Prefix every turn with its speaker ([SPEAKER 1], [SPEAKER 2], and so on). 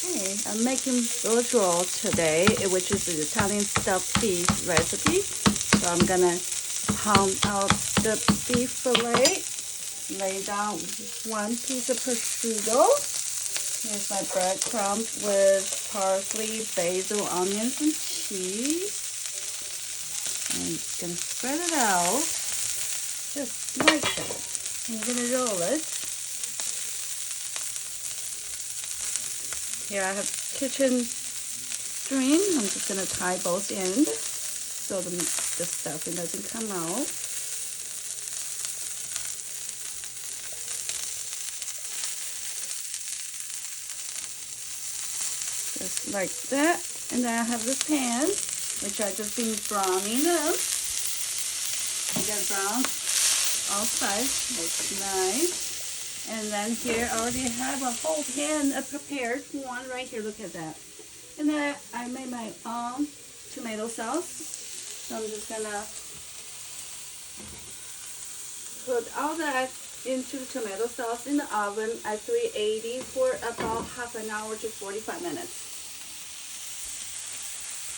[SPEAKER 1] Okay, I'm making braciole today, which is the Italian stuffed beef recipe. So I'm gonna pound out the beef fillet, lay down one piece of prosciutto. Here's my breadcrumbs with parsley, basil, onions, and cheese. And I'm just gonna spread it out, just like that. And you're gonna roll it. Here I have kitchen string. I'm just gonna tie both ends so the stuffing doesn't come out. Just like that. And then I have the pan, which I just been browning them. You get brown all sides, looks nice. And then here I already have a whole pan prepared, one right here, look at that. And then I made my own tomato sauce. So I'm just gonna put all that into the tomato sauce in the oven at 380 for about half an hour to 45 minutes.